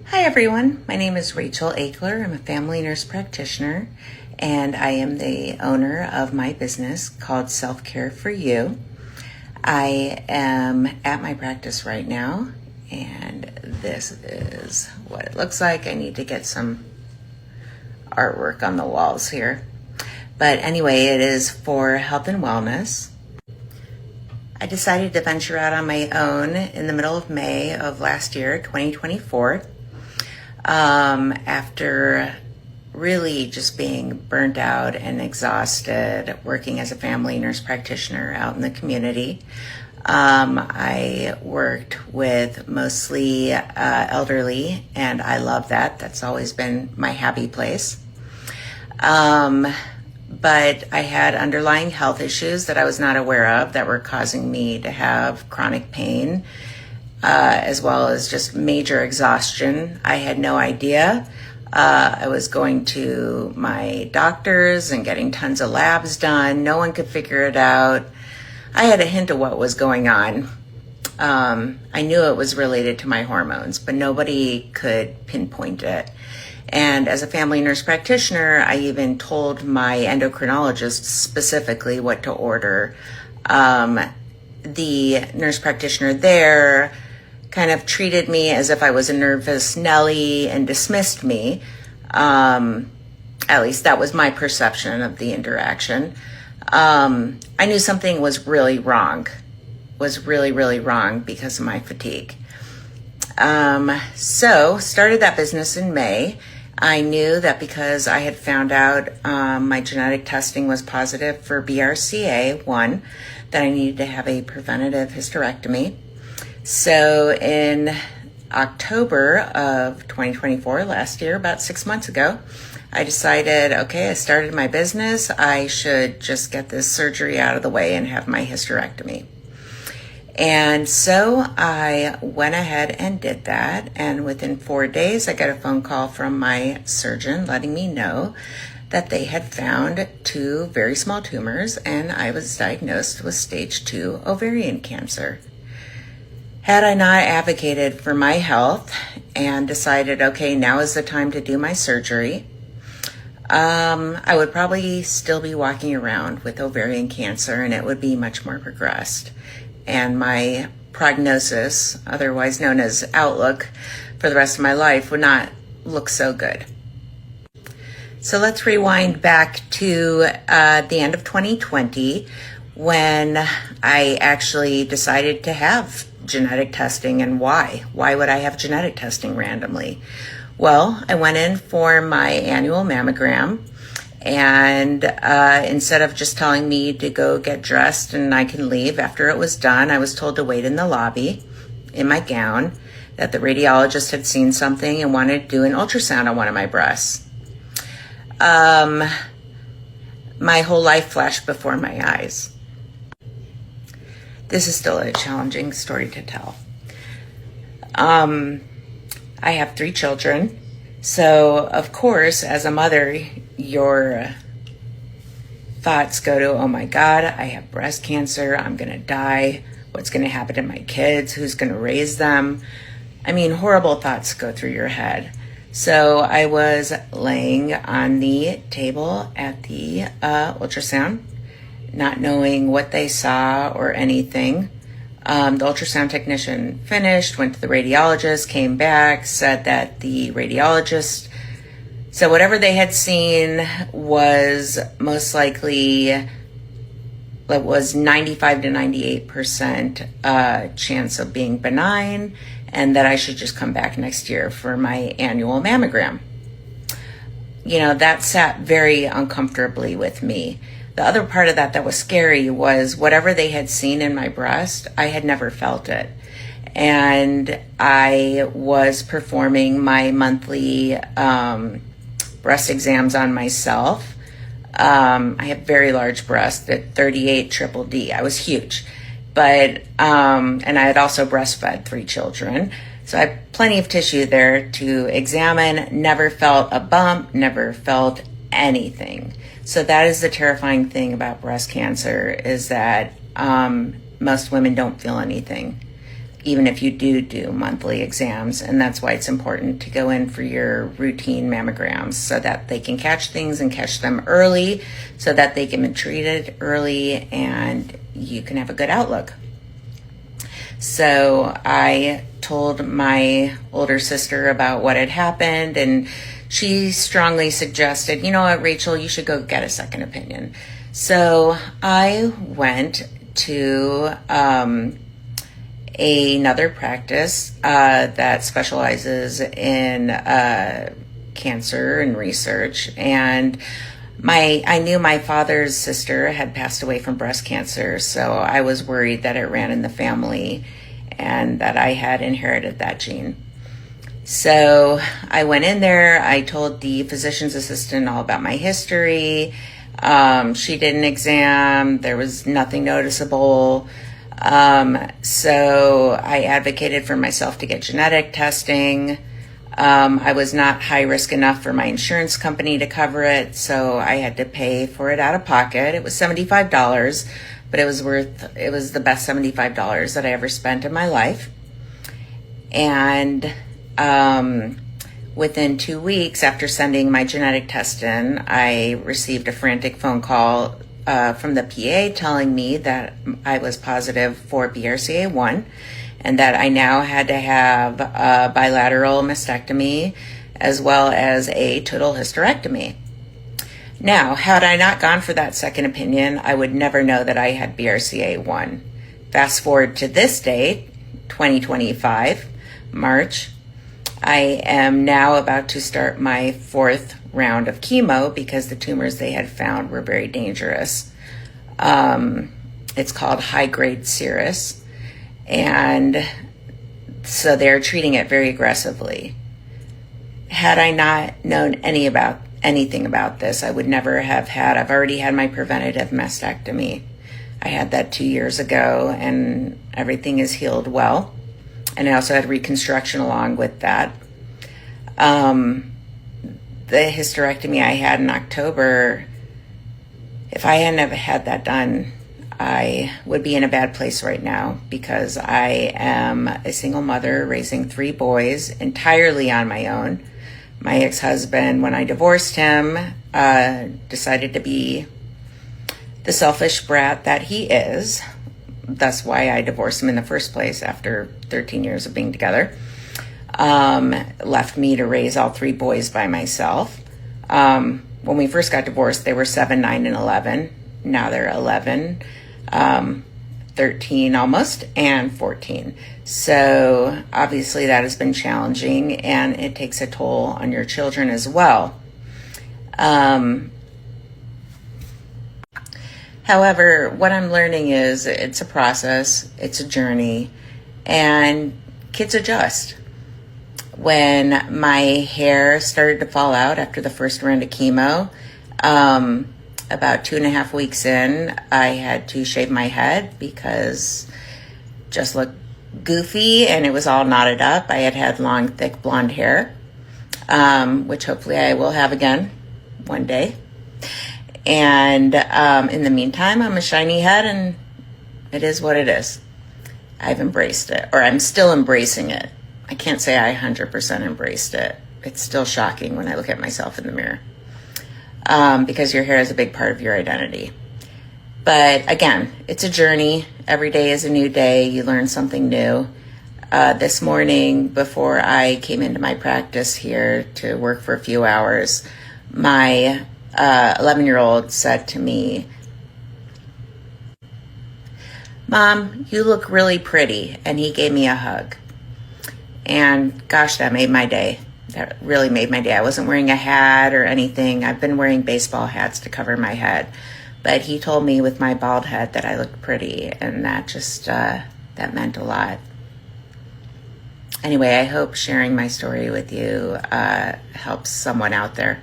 Hi everyone, my name is Rachel Ackler. I'm a family nurse practitioner and I am the owner of my business called Self Care for You. I am at my practice right now and this is what it looks like. I need to get some artwork on the walls here. But anyway, it is for health and wellness. I decided to venture out on my own in the middle of May of last year, 2024. After really just being burnt out and exhausted working as a family nurse practitioner out in the community. I worked with mostly elderly, and I love that. That's always been my happy place. But I had underlying health issues that I was not aware of that were causing me to have chronic pain, as well as just major exhaustion. I had no idea. I was going to my doctors and getting tons of labs done. No one could figure it out. I had a hint of what was going on. I knew it was related to my hormones, but nobody could pinpoint it. And as a family nurse practitioner, I even told my endocrinologist specifically what to order. The nurse practitioner there kind of treated me as if I was a nervous Nelly and dismissed me. At least that was my perception of the interaction. I knew something was really wrong, really wrong because of my fatigue. So started that business in May. I knew that because I had found out my genetic testing was positive for BRCA1, that I needed to have a preventative hysterectomy. So in October of 2024, last year, about 6 months ago, I decided, okay, I started my business. I should just get this surgery out of the way and have my hysterectomy. And so I went ahead and did that. And within 4 days, I got a phone call from my surgeon letting me know that they had found 2 very small tumors and I was diagnosed with stage 2 ovarian cancer. Had I not advocated for my health and decided, okay, now is the time to do my surgery, I would probably still be walking around with ovarian cancer and it would be much more progressed. And my prognosis, otherwise known as outlook, for the rest of my life would not look so good. So let's rewind back to the end of 2020 when I actually decided to have genetic testing. And why? Why would I have genetic testing randomly? Well, I went in for my annual mammogram, and instead of just telling me to go get dressed and I can leave after it was done, I was told to wait in the lobby in my gown, that the radiologist had seen something and wanted to do an ultrasound on one of my breasts. My whole life flashed before my eyes. This is still a challenging story to tell. I have 3 children. So, of course, as a mother, your thoughts go to, oh my God, I have breast cancer. I'm going to die. What's going to happen to my kids? Who's going to raise them? I mean, horrible thoughts go through your head. So I was laying on the table at the ultrasound, not knowing what they saw or anything. The ultrasound technician finished, went to the radiologist, came back, said that the radiologist said whatever they had seen was most likely, it was 95 to 98% chance of being benign, and that I should just come back next year for my annual mammogram. You know, that sat very uncomfortably with me. The other part of that was scary was whatever they had seen in my breast, I had never felt it. And I was performing my monthly breast exams on myself. I have very large breasts at 38 triple D. I was huge. But, and I had also breastfed 3 children. So I had plenty of tissue there to examine, never felt a bump, never felt anything. So that is the terrifying thing about breast cancer, is that most women don't feel anything. even if you do monthly exams. And that's why it's important to go in for your routine mammograms so that they can catch things and catch them early so that they can be treated early and you can have a good outlook. So I told my older sister about what had happened, and she strongly suggested, you know what, Rachel, you should go get a second opinion. So I went to another practice that specializes in cancer and research, and I knew my father's sister had passed away from breast cancer, so I was worried that it ran in the family and that I had inherited that gene. So I went in there, I told the physician's assistant all about my history. She did an exam, there was nothing noticeable. So I advocated for myself to get genetic testing. I was not high risk enough for my insurance company to cover it, so I had to pay for it out of pocket. It was $75, but it was the best $75 that I ever spent in my life. And within 2 weeks after sending my genetic test in, I received a frantic phone call from the PA telling me that I was positive for BRCA1 and that I now had to have a bilateral mastectomy as well as a total hysterectomy. Now, had I not gone for that second opinion, I would never know that I had BRCA1. Fast forward to this date, 2025, March, I am now about to start my 4th round of chemo because the tumors they had found were very dangerous. It's called high-grade serous, and so they're treating it very aggressively. Had I not known anything about this, I would never have I've already had my preventative mastectomy. I had that 2 years ago, and everything is healed well. And I also had reconstruction along with that. The hysterectomy I had in October, if I hadn't ever had that done, I would be in a bad place right now because I am a single mother raising 3 boys entirely on my own. My ex-husband, when I divorced him, decided to be the selfish brat that he is. That's why I divorced him in the first place after 13 years of being together. Left me to raise all 3 boys by myself. When we first got divorced, they were 7, 9, and 11. Now they're 11, 13 almost, and 14. So obviously that has been challenging, and it takes a toll on your children as well. However, what I'm learning is it's a process, it's a journey, and kids adjust. When my hair started to fall out after the first round of chemo, about 2.5 weeks in, I had to shave my head because it just looked goofy and it was all knotted up. I had long, thick blonde hair, which hopefully I will have again one day. And in the meantime, I'm a shiny head, and it is what it is. I've embraced it, or I'm still embracing it. I can't say I 100% embraced it. It's still shocking when I look at myself in the mirror because your hair is a big part of your identity. But again, it's a journey. Every day is a new day. You learn something new. This morning, before I came into my practice here to work for a few hours, my 11-year-old said to me, "Mom, you look really pretty," and he gave me a hug. And gosh, that made my day. That really made my day. I wasn't wearing a hat or anything. I've been wearing baseball hats to cover my head. But he told me with my bald head that I looked pretty, and that just, that meant a lot. Anyway, I hope sharing my story with you helps someone out there.